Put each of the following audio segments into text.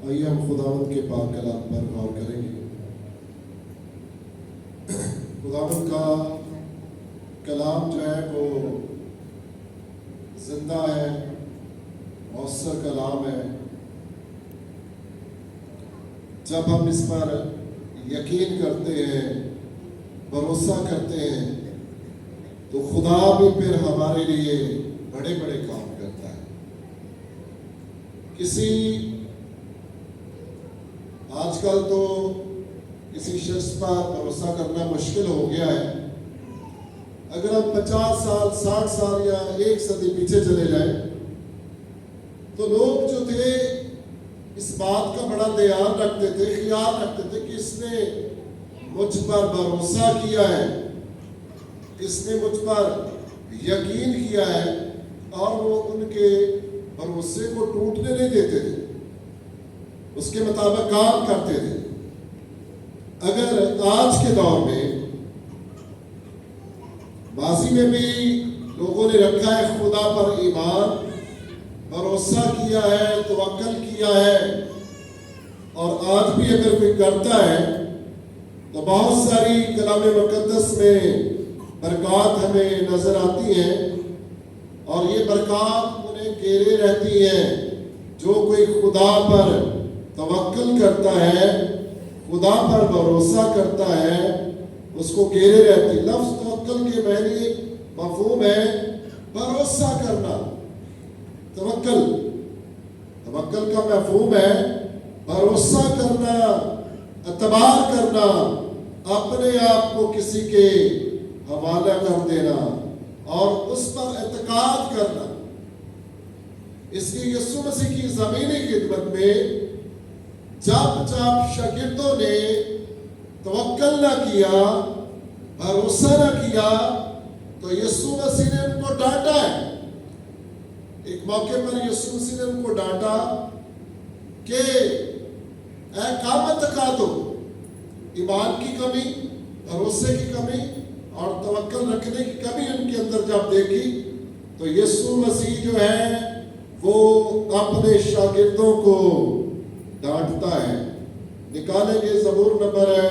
آئیے ہم خداوند کے پاک کلام پر غور کریں گے۔ خداوند کا کلام جو ہے وہ زندہ ہے، مؤثر کلام ہے۔ جب ہم اس پر یقین کرتے ہیں، بھروسہ کرتے ہیں، تو خدا بھی پھر ہمارے لیے بڑے بڑے کام کرتا ہے۔ آج کل تو کسی شخص پر بھروسہ کرنا مشکل ہو گیا ہے۔ اگر ہم 50 سال 60 سال یا ایک صدی پیچھے چلے جائیں تو لوگ جو تھے اس بات کا بڑا دھیان رکھتے تھے، خیال رکھتے تھے کہ اس نے مجھ پر بھروسہ کیا ہے، اس نے مجھ پر یقین کیا ہے، اور وہ ان کے بھروسے کو ٹوٹنے نہیں دیتے تھے، اس کے مطابق کام کرتے تھے۔ اگر آج کے دور میں ماضی میں بھی لوگوں نے رکھا ہے خدا پر ایمان، بھروسہ کیا ہے، توکل کیا ہے، اور آج بھی اگر کوئی کرتا ہے تو بہت ساری کلام مقدس میں برکات ہمیں نظر آتی ہیں، اور یہ برکات انہیں گھیرے رہتی ہیں۔ جو کوئی خدا پر توکل کرتا ہے، خدا پر بھروسہ کرتا ہے، اس کو گھیرے رہتی۔ لفظ توکل کے معنی مفہوم ہے بھروسہ کرنا۔ توکل کا مفہوم ہے بھروسہ کرنا، اعتبار کرنا، اپنے آپ کو کسی کے حوالہ کر دینا اور اس پر اعتقاد کرنا۔ اس لیے یسوع مسیح کی زمینی خدمت میں جب شاگردوں نے توکل نہ کیا، بھروسہ نہ کیا، تو یسوع مسیح نے ان کو ڈانٹا ہے۔ ایک موقع پر یسوع مسیح نے ان کو ڈانٹا کہ اے قامت تقادو، ایمان کی کمی، بھروسے کی کمی اور توکل رکھنے کی کمی ان کے اندر جب دیکھی، تو یسوع مسیح جو ہے وہ اپنے شاگردوں کو ڈانٹتا ہے۔ نکالیں گے زبور نمبر ہے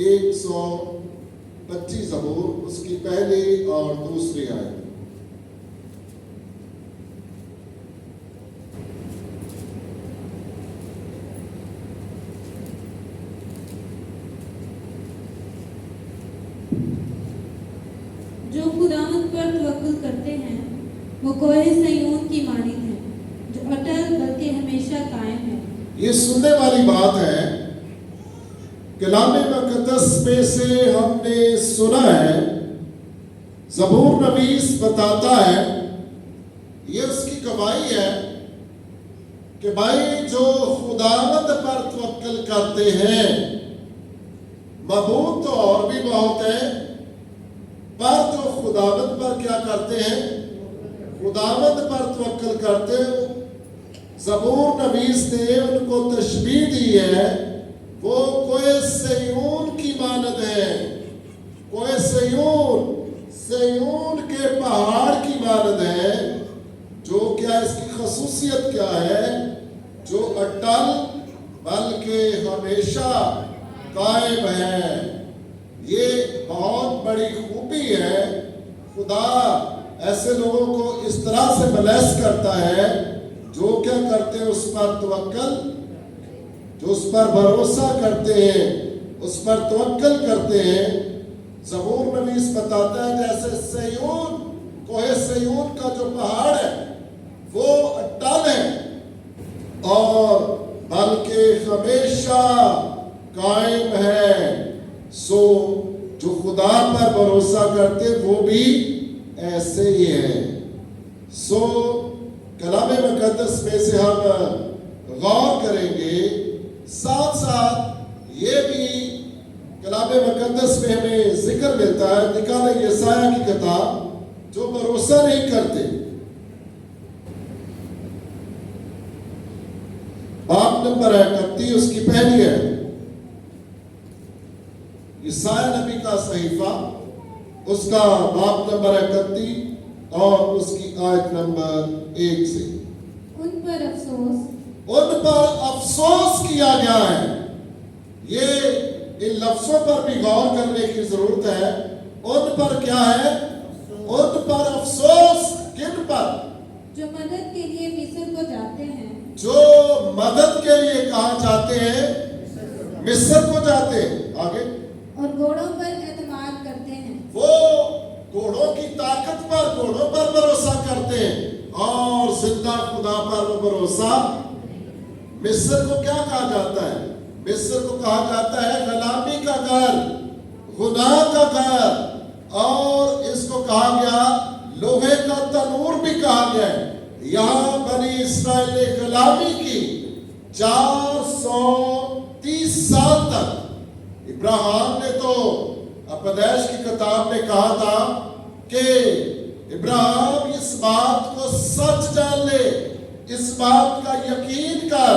125 زبور، اس کی پہلی اور دوسری آیت۔ جو خداوند پر توکل کرتے ہیں وہ کوہ سیون کی مانند ہے، جو اٹل بلکہ ہمیشہ قائم ہے۔ یہ سننے والی بات ہے۔ کلام مقدس میں سے ہم نے سنا ہے، زبور نویس بتاتا ہے، یہ اس کی گواہی ہے کہ بھائی جو خداوند پر توکل کرتے ہیں، معبود تو اور بھی بہت ہیں، پر جو خداوند پر کیا کرتے ہیں، خداوند پر توکل کرتے ہیں، زبور نویس نے ان کو تشبیہ دی ہے، وہ کوہ سیون کی مانند ہے۔ کوہ سیون کے پہاڑ کی مانند ہے، جو کیا اس کی خصوصیت کیا ہے، جو اٹل بلکہ ہمیشہ قائم ہے۔ یہ بہت بڑی خوبی ہے۔ خدا ایسے لوگوں کو اس طرح سے بلیس کرتا ہے جو کیا کرتے ہیں، اس پر توکل، جو اس پر بھروسہ کرتے ہیں، اس پر توکل کرتے ہیں۔ زبور نویس بتاتا ہے جیسے سیون، کوہ سیون کا جو پہاڑ ہے وہ اٹل ہے اور بلکہ ہمیشہ قائم ہے۔ سو جو خدا پر بھروسہ کرتے وہ بھی ایسے ہی ہے۔ سو کلام مقدس میں سے ہم غور کریں گے، ساتھ ساتھ یہ بھی کلام مقدس میں ہمیں ذکر ملتا ہے۔ نکالیں یسایہ کی کتاب، جو بھروسہ نہیں کرتے، باب نمبر 31، اس کی پہلی ہے یسایہ نبی کا صحیفہ، اس کا باب نمبر 31 اور اس کی آیت نمبر 1 سے۔ ان پر افسوس उन पर अफसोस किया गया है। ये इन लफ्जों पर भी गौर करने की जरूरत है। उन पर क्या है? उन पर अफसोस। किन पर? जो मदद के लिए मिस्र को जाते हैं। जो मदद के लिए कहाँ जाते हैं? मिस्र को जाते हैं। आगे, और घोड़ों पर एतमाद करते हैं। वो घोड़ों की ताकत पर, घोड़ों पर भरोसा करते हैं और जिंदा खुदा पर वो भरोसा। मिस्र को क्या कहा जाता है? मिस्र को कहा जाता है गुलामी का घर, गुनाह का घर, और इसको कहा गया लोहे का तनूर भी कहा गया है। यहाँ बनी इस्राएल ने गुलामी की 430 साल तक। इब्राहिम ने तो उपदेश की किताब में कहा था कि इब्राहिम इस बात को सच जान ले, इस बात का यकीन कर,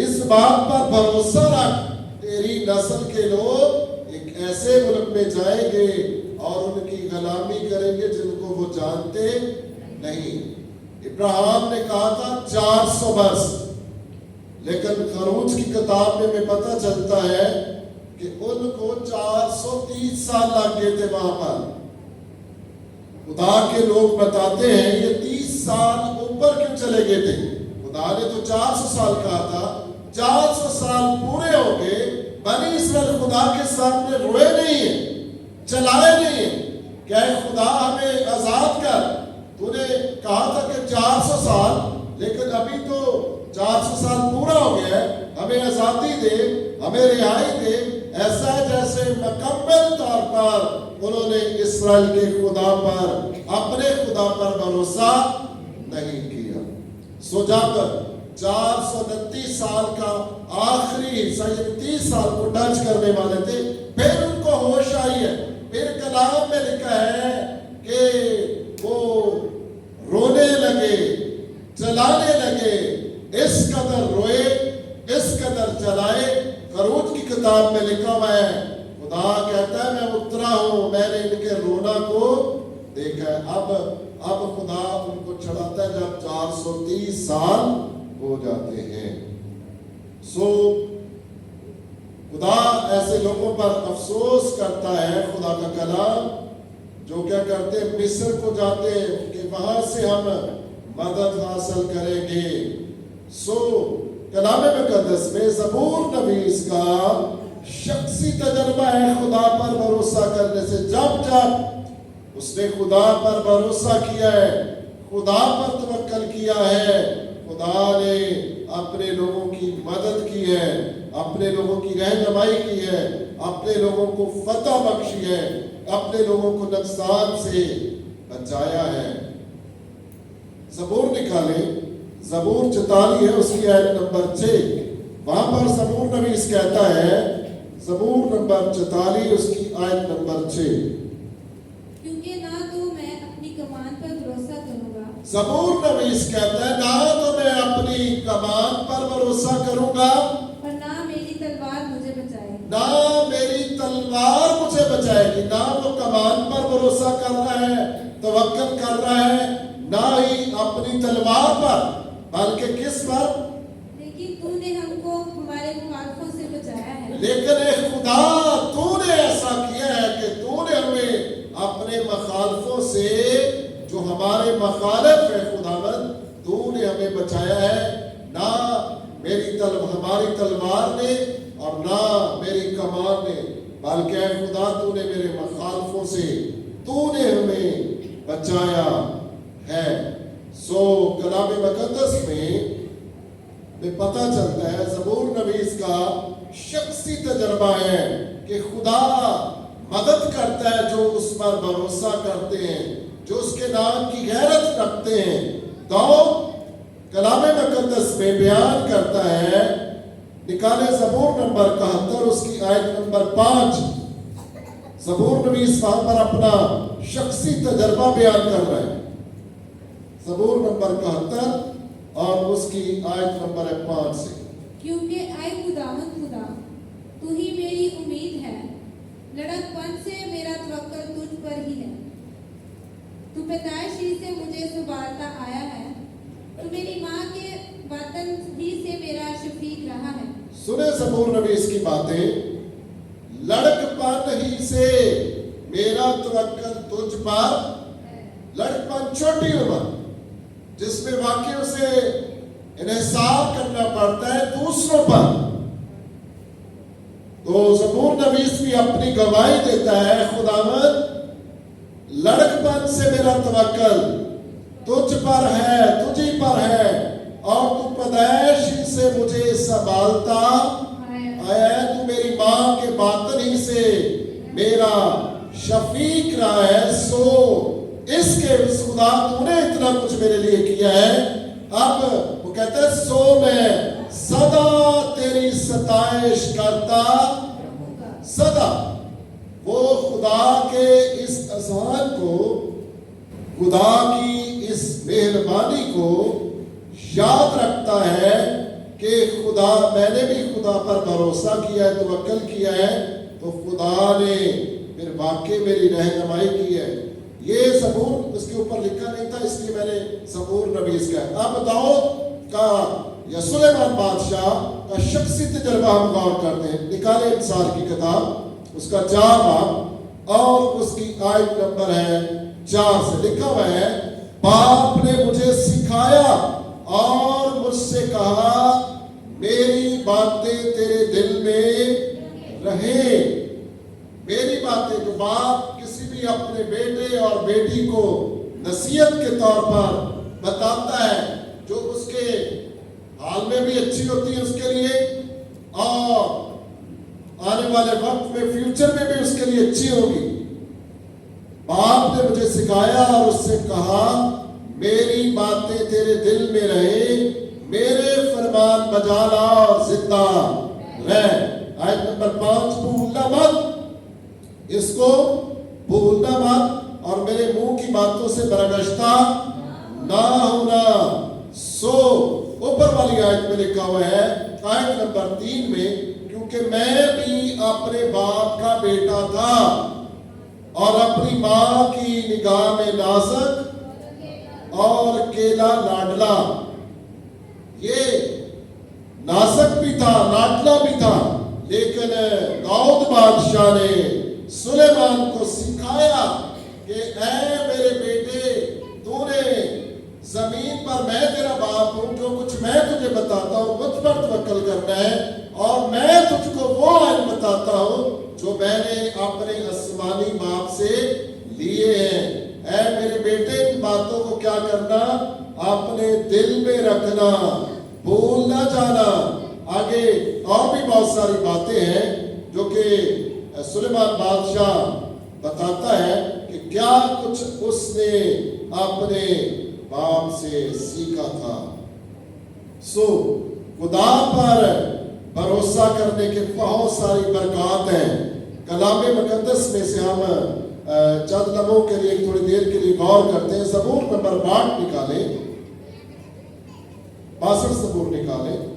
इस बात पर भरोसा रख, तेरी नस्ल के लोग एक ऐसे मुल्क में जाएंगे और उनकी गुलामी करेंगे जिनको वो जानते नहीं। इब्राहिम ने कहा था 400 वर्ष, लेकिन खरूज की किताब में हमें पता चलता है कि उनको 430 साल लग गए थे वहां पर। खुदा के लोग बताते हैं ये 30 साल ऊपर क्यों चले गए थे? खुदा ने तो 400 साल कहा था। 400 साल पूरे हो गए, बनी इस्राएल खुदा के सामने रोए नहीं है, चलाए नहीं है। क्या खुदा हमें आजाद कर? तूने कहा था कि 400 साल, लेकिन अभी तो 400 साल पूरा हो गया है, हमें आजादी दे, हमें रिहाई दे। ऐसा है जैसे मुकम्मल तौर पर उन्होंने इस्राएल के खुदा पर, अपने खुदा पर भरोसा नहीं किया। सो जब 429 साल का आखिरी हिस्सा, 30 साल को टच करने वाले थे, फिर उनको होश आई है। फिर कलाम में लिखा है कि वो रोने लगे, चलाने लगे, इस कदर रोए, इस कदर चलाए। खरूज की किताब में लिखा हुआ है, खुदा कहता है मैं उतरा हूं, मैंने इनके रोना को देखा है। अब खुदा उनको चढ़ाता है जब 430 साल हो जाते हैं। सो खुदा ऐसे लोगों पर अफसोस करता है। खुदा का कलाम जो क्या करते हैं, मिस्र को जाते हैं कि वहां से हम मदद हासिल करेंगे। सो कलाम मुकद्दस में ज़बूर नवीस का शख्सी तजर्बा है खुदा पर भरोसा करने से। जब उसने खुदा पर भरोसा किया है, खुदा पर तवक्कल किया है, खुदा ने अपने लोगों की मदद की है, अपने लोगों की रहनुमाई की है, अपने लोगों को फतह बख्शी है, अपने लोगों को नुकसान से बचाया है। ज़बूर निकालें, ज़बूर 44 है, उसकी आयत नंबर 6। वहां पर ज़बूर नवीस कहता है, ज़बूर नंबर 44 उसकी आयत नंबर 6, क्योंकि ना तो मैं अपनी कमान पर भरोसा करूंगा। ज़बूर नवीस कहता है ना तो मैं अपनी कमान पर भरोसा करूंगा, और ना मेरी तलवार मुझे बचाएगी। ना मेरी तलवार मुझे बचाएगी। ना वो कमान पर भरोसा कर रहा है, तवक्कल कर रहा है, ना ही अपनी तलवार पर, बल्कि किस पर? लेकिन तूने हमको हमारे मुखालफों से बचाया है। लेकिन ए खुदा, तूने ऐसा किया है कि तूने हमें अपने मुखालफों से, जो हमारे मुखालिफ है खुदावंद, तूने हमें बचाया है। ना हमारी तलवार ने और ना मेरी कमान ने, बल्कि ए खुदा तूने मेरे मुखालफों से तूने हमें बचाया है। सो कलाम मुकद्दस में पता चलता है, ज़बूर नवीस का शख्सी तजर्बा है कि खुदा मदद करता है जो उस पर भरोसा करते हैं, जो उसके नाम की गैरत रखते हैं। तो कलाम मुकद्दस में बयान करता है, निकाले ज़बूर नंबर 71 उसकी आयत नंबर 5। ज़बूर नवीस वहां पर अपना शख्सी तजर्बा बयान कर रहा है। ज़बूर नंबर 71 और उसकी आयत नंबर 5 से, क्योंकि ऐ खुदावंद खुदा, तू ही मेरी उम्मीद है, लड़कपन से मेरा तवक्कल तुझ पर ही है। तू पैदाइश ही से मुझे संभालता आया है, तू मेरी माँ के बतन ही से से मेरा शफीक रहा है। सुने ज़बूर नवीस की बातें, लड़कपन ही से मेरा तवक्कल तुझ पर, लड़कपन छोटी उम्र जिसमें वाकई उसे इन्हिसार करना पड़ता है दूसरों पर, तो ज़बूर नवीस भी अपनी गवाही देता है, खुदावंद लड़कपन से मेरा तवक्कल तुझ पर है, तुझी पर है, और तू पैदाइश ही से मुझे संभालता आया है। तू मेरी माँ के बातन ही से मेरा शफीक रहा है। सो इसके खुदा तूने इतना कुछ मेरे लिए किया है। अब वो कहते हैं सो मैं सदा तेरी सताइश करता, सदा वो खुदा के इस एहसान को, खुदा की इस मेहरबानी को याद रखता है कि खुदा, मैंने भी खुदा पर भरोसा किया है, तवक्कल किया है, तो खुदा ने फिर वाकई मेरी रहनुमाई की है। ये ज़बूर उसके ऊपर लिखा नहीं था, इसलिए मैंने ज़बूर नवीस का। अब दाऊद का या सुलेमान बादशाह का शख्सी तजर्बा हम गौर करते हैं। निकाले इंसान की किताब, उसका 4 बाब और उसकी आयत नंबर है 4 से। लिखा हुआ है, बाप ने मुझे सिखाया और मुझसे कहा, मेरी बातें तेरे दिल में रहे। मेरी बातें, तो बाप किसी भी अपने बेटे और बेटी को नसीहत के तौर पर बताता है, जो उसके हाल में भी अच्छी होती है उसके लिए, और आने वाले वक्त में, फ्यूचर में भी उसके लिए अच्छी होगी। बाप ने मुझे सिखाया और उससे कहा, मेरी बातें तेरे दिल में रहे, मेरे फरमान बजा ला और जिंदा रह। आयत नंबर 5, भूलना मत, इसको भूलना मत, और मेरे मुंह की बातों से बरगश्ता ना होना। सो ऊपर वाली आयत में लिखा हुआ है, आयत नंबर 3 में, क्योंकि मैं भी अपने बाप का बेटा था और अपनी माँ की निगाह में नाजुक और केला लाडला। ये नाजुक भी था, लाडला भी था, लेकिन दाऊद बादशाह ने सुलेमान को सिखाया कि ऐ मेरे बेटे, तूने जमीन पर, मैं तेरा बाप हूं, जो कुछ मैं तुझे बताता हूं मुझ पर तवक्कल करना है, और मैं तुझको वो आयन बताता हूं जो मैंने अपने आसमानी बाप से लिए हैं। ऐ मेरे बेटे, इन बातों को क्या करना, अपने दिल में रखना, भूल ना जाना। आगे और भी बहुत सारी बातें हैं जो कि सुलेमान बादशाह बताता है कि क्या कुछ उसने अपने बाप से सीखा था। सो खुदा पर भरोसा करने के बहुत सारी बरकत हैं। कलाम मुकद्दस में से हम चंद लम्हों के लिए, थोड़ी देर के लिए गौर करते हैं। ज़बूर नंबर 62 निकालें, 62 ज़बूर निकालें।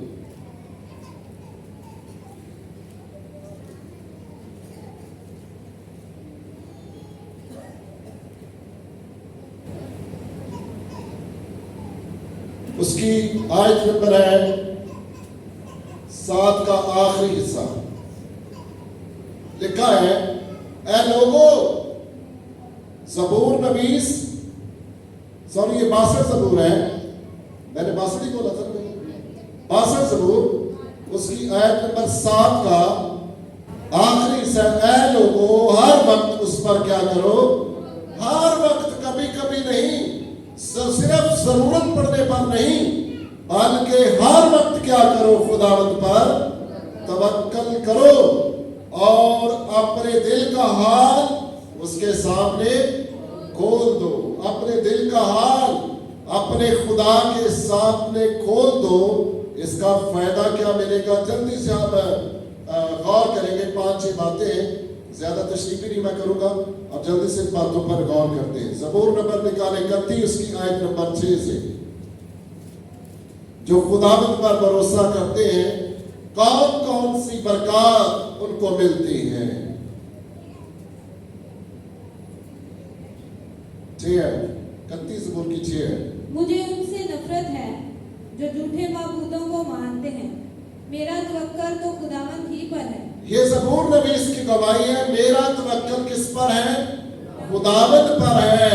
उसकी आयत नंबर है 7 का आखिरी हिस्सा। लिखा है, ऐ लोगों, ज़बूर नवीस, सॉरी ये 62 ज़बूर है, मैंने 62 ही बोला था, 62 ज़बूर, उसकी आयत नंबर 7 का आखिरी हिस्सा। ऐ लोगों, हर वक्त उस पर क्या करो, हर वक्त, कभी कभी नहीं, सिर्फ जरूरत पड़ने पर नहीं, बल्कि हर वक्त क्या करो, खुदावंद पर तवक्कल करो और अपने दिल का हाल उसके सामने खोल दो। अपने दिल का हाल अपने खुदा के सामने खोल दो। इसका फायदा क्या मिलेगा, जल्दी से आप गौर करेंगे। 5-6 बातें हैं, ज्यादा तशरीह भी नहीं मैं करूंगा, अब जल्दी से इन बातों पर गौर करते हैं। ज़बूर नंबर निकाले 31, उसकी आयत नंबर 6 से। जो खुदावंद पर भरोसा करते हैं, कौन कौन सी बरकत उनको मिलती है। 6 है, 31 ज़बूर की 6 है। मुझे उनसे नफरत है, जो झूठे माबूदों को मानते हैं। मेरा तवक्कल तो खुदावंद ही पर है। ये ज़बूर नवीस की गवाही है, मेरा तवक्कल किस पर है? खुदावंद पर है।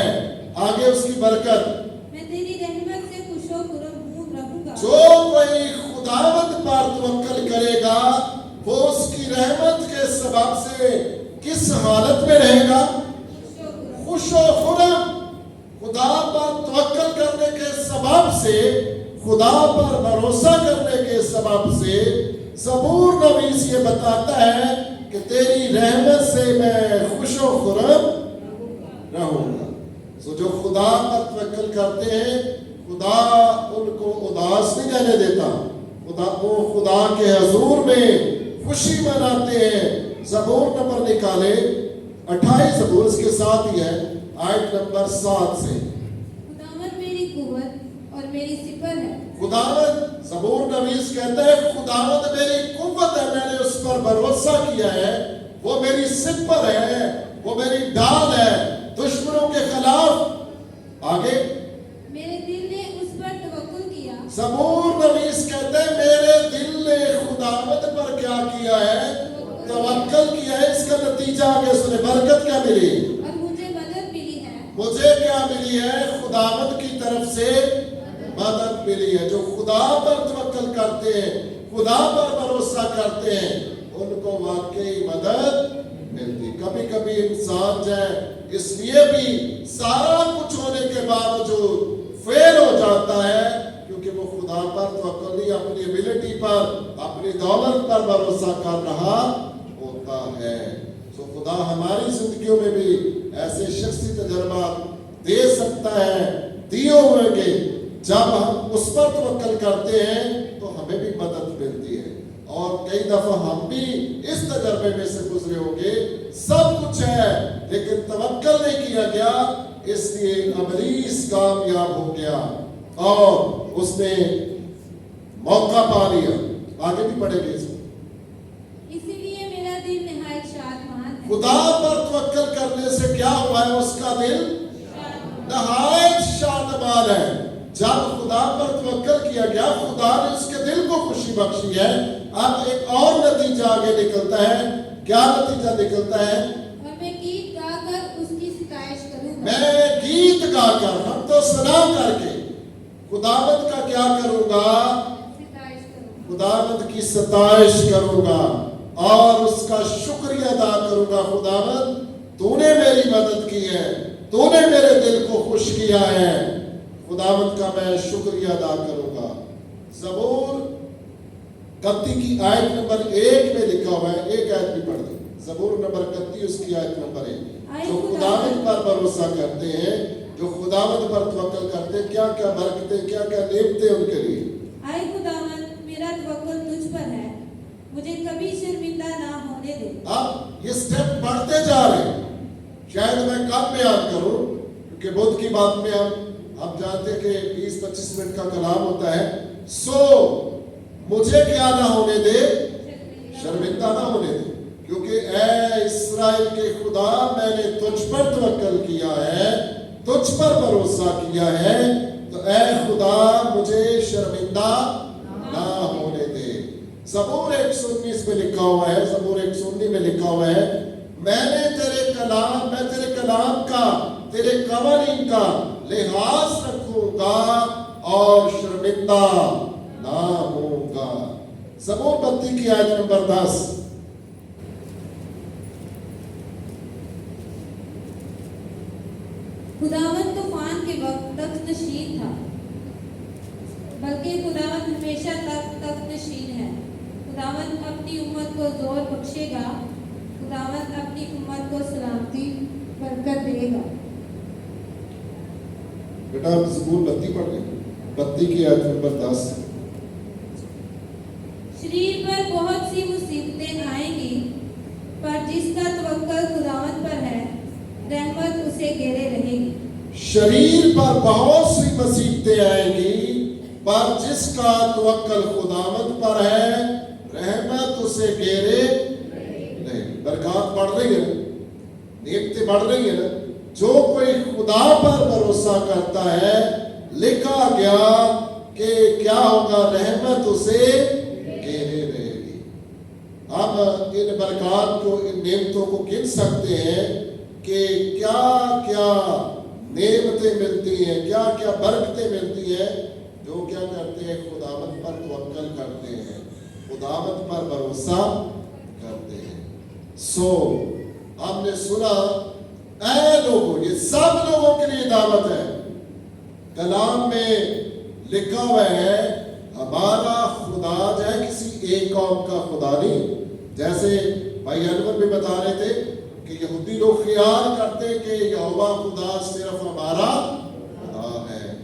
आगे उसकी बरकत, मैं तेरी रहमत से खुशो खुर्रम रहूंगा। जो कोई खुदावंद पर तवक्कल करेगा वो उसकी रहमत के सबब से किस हालत में रहेगा? खुशो खुर्रम। खुदा पर तवक्कल करने के सबब से, खुदा पर भरोसा करने के सबब से ज़बूर नवीस ये बताता है कि तेरी रहमत से मैं खुशो खुर्रम रहूंगा। सो जो खुदा पर तवक्कल करते हैं, खुदा उनको उदास नहीं रहने देता। खुदा के हजूर में खुशी मनाते हैं। ज़बूर नंबर निकाले 28 ज़बूर, इसके साथ ही है आयत नंबर 7 से। खुदावंद मेरी कुव्वत और मेरी सिपर है। खुदावंद, ज़बूर नवीस कहता है खुदावंद मेरी कुव्वत है, मैंने उस पर भरोसा किया है, वो मेरी सिपर है, वो मेरी ढाल है दुश्मनों के खिलाफ। आगे, मेरे दिल ने उस पर तवक्कुल किया। ज़बूर नवीस कहते हैं मेरे दिल ने खुदावंद पर क्या किया है? तवक्कल किया है। इसका नतीजा आगे सुने, बरकत क्या मिली? और मुझे मदद मिली है। मुझे क्या मिली है? खुदावंद की तरफ से मदद मिली है। जो खुदा पर तवक्कल करते हैं, खुदा पर भरोसा करते हैं, उनको वाकई मदद मिलती। कभी कभी इंसान जो है इसलिए भी सारा कुछ होने के बावजूद फेल हो जाता है क्योंकि वो खुदा पर तवक्कुल नहीं, अपनी एबिलिटी पर, अपनी दौलत पर भरोसा कर रहा होता है। तो खुदा हमारी जिंदगियों में भी ऐसे शख्सी तजर्बा दे सकता है, दिए होंगे। जब हम उस पर तवक्कल करते हैं तो हमें भी मदद मिलती है। और कई दफा हम भी इस तजर्बे में से गुजरे होंगे, सब कुछ है लेकिन तवक्कल नहीं किया गया, इसलिए इब्लीस कामयाब हो गया और उसने मौका पा लिया। आगे भी पढ़ेंगे इसमें। इसीलिए मेरा दिल निहायत शादमान है। खुदा पर तवक्कल करने से क्या हुआ है? उसका दिल निहायत शादमान है। जब खुदा पर तवक्कल किया गया, खुदा ने उसके दिल को खुशी बख्शी है। अब एक और नतीजा आगे निकलता है। क्या नतीजा निकलता है? और मैं गीत गाकर उसकी सिताइश करूंगा। मैं गीत गाकर, हम तो सना करके खुदावंद का क्या करूंगा? सिताइश करूंगा। खुदावंद की सताइश करूंगा और उसका शुक्रिया अदा करूंगा। खुदावंद, तूने मेरी मदद की है, तूने मेरे दिल को खुश किया है। खुदावंद का मैं शुक्रिया अदा करूंगा। ज़बूर 31 की आयत नंबर 1 में लिखा हुआ है, एक आयत भी पढ़ दो। ज़बूर नंबर 31 उसकी आयत नंबर 1। जो खुदावंद पर भरोसा करते हैं, जो खुदावंद पर तवक्कुल करते हैं, क्या क्या बरकतें, क्या क्या नेमतें उनके लिए। आए खुदावंद, मेरा तवक्कुल तुझ पर है, मुझे कभी शर्मिंदा ना होने दे। अब ये स्टेप बढ़ते जा रहे हैं। शायद मैं कम बयान करूं क्योंकि बुद्ध की बात में हम जानते हैं कि 20-25 मिनट का कलाम होता है। सो मुझे क्या ना होने दे? शर्मिंदा ना होने दे, क्योंकि ऐ इस्राएल के खुदा, मैंने तुझ पर तवक्कल किया है, तुझ पर भरोसा किया है, तो ऐ खुदा मुझे शर्मिंदा ना होने दे। ज़बूर 119 में लिखा हुआ है, ज़बूर 119 में लिखा हुआ है, मैं तेरे कलाम का, तेरे कवानीन का लिहाज रखूंगा और शर्मिंदा ना होऊंगा। ज़बूर 32 की आयत नंबर 10। खुदावंद तूफान के वक्त तख्त नशीन था, बल्कि खुदावंद हमेशा तख्त नशीन है। खुदावंद अपनी उम्मत को जोर बख्शेगा, खुदावंद अपनी उम्मत को सलामती बरकत देगा। बेटा आप ज़बूर 32 पढ़ लें, 32 की आयत नंबर 10। शरीर पर बहुत सी मुसीबतें आएंगी, पर जिसका तवक्कल खुदावंद पर है, रहमत उसे घेरे रहेगी। शरीर पर बहुत सी मुसीबतें आएंगी, पर जिसका तवक्कल खुदावंद पर है, रहमत उसे घेरे रहेगी। बरकत बढ़ रही है, नेमतें बढ़ रही है ना। जो कोई खुदा पर भरोसा करता है, लिखा गया کہ کیا ہوگا, رحمت اسے گھیرے رہے گی. ہم ان برکات کو, ان نعمتوں کو گن سکتے ہیں کہ کیا کیا نعمتیں ملتی ہیں, کیا کیا برکتیں ملتی ہیں جو کیا کرتے ہیں, خداوند پر توکل کرتے ہیں, خداوند پر بھروسہ کرتے ہیں. ہم نے سنا اے لوگوں, یہ سب لوگوں کے لیے دعوت ہے. کلام میں لکھا ہوا ہے ہمارا خدا جو ہے کسی ایک قوم کا خدا نہیں. جیسے بھائی انور بھی بتا رہے تھے کہ یہودی لوگ خیال کرتے کہ یہوہ خدا صرف ہمارا خدا ہے.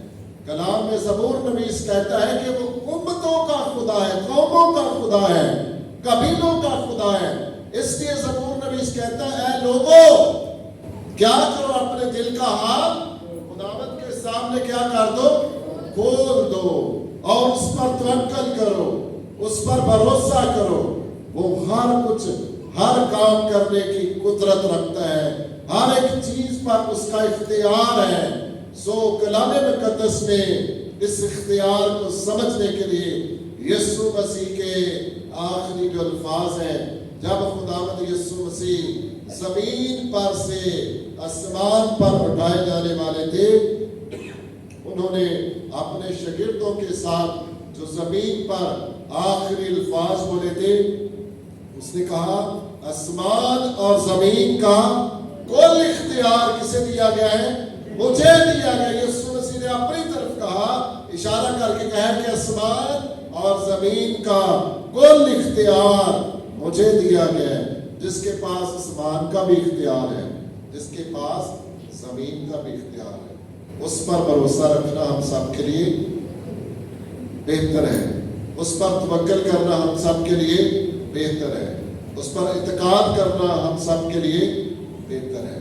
کلام میں زبور نویس کہتا ہے کہ وہ امتوں کا خدا ہے, قوموں کا خدا ہے, قبیلوں کا خدا ہے. اس لیے زبور نویس کہتا ہے اے لوگوں کیا کرو, اپنے دل کا حال خداوند کے سامنے کیا کر دو, کھول دو, اور اس پر توکل کرو, اس پر بھروسہ کرو. وہ ہر کچھ, ہر کام کرنے کی قدرت رکھتا ہے, ہر ایک چیز پر اس کا اختیار ہے. کلام مقدس میں اس اختیار کو سمجھنے کے لیے یسوع مسیح کے آخری جو الفاظ ہیں, جب خداوند یسوع مسیح زمین پر سے آسمان پر اٹھائے جانے والے تھے, انہوں نے اپنے شاگردوں کے ساتھ جو زمین پر آخری الفاظ بولے تھے, اس نے کہا آسمان اور زمین کا کل اختیار کسے دیا گیا ہے, مجھے دیا گیا. یسوع مسیح نے اپنی طرف کہا, اشارہ کر کے کہا کہ آسمان اور زمین کا کل اختیار مجھے دیا گیا ہے. جس کے پاس آسمان کا بھی اختیار ہے, جس کے پاس زمین کا بھی اختیار ہے, اس پر بھروسہ رکھنا ہم سب کے لیے بہتر ہے. اس پر توکل کرنا ہم سب کے لیے بہتر ہے. اس پر اعتقاد کرنا ہم سب کے لیے بہتر ہے.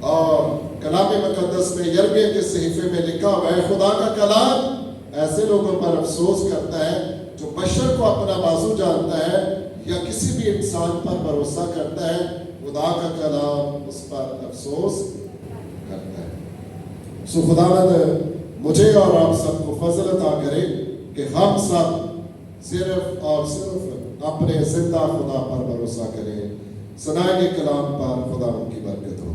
اور کلام مقدس میں یرمیہ کے صحیفے میں لکھا ہوا ہے خدا کا کلام ایسے لوگوں پر افسوس کرتا ہے جو بشر کو اپنا بازو جانتا ہے یا کسی بھی انسان پر بھروسہ کرتا ہے. خدا کا کلام اس پر افسوس کرتا ہے. خداوند مجھے اور آپ سب کو فضل عطا کرے کہ ہم سب صرف اور صرف اپنے زندہ خدا پر بھروسہ کریں. سنائے گے کلام پر خدا ان کی برکت ہو.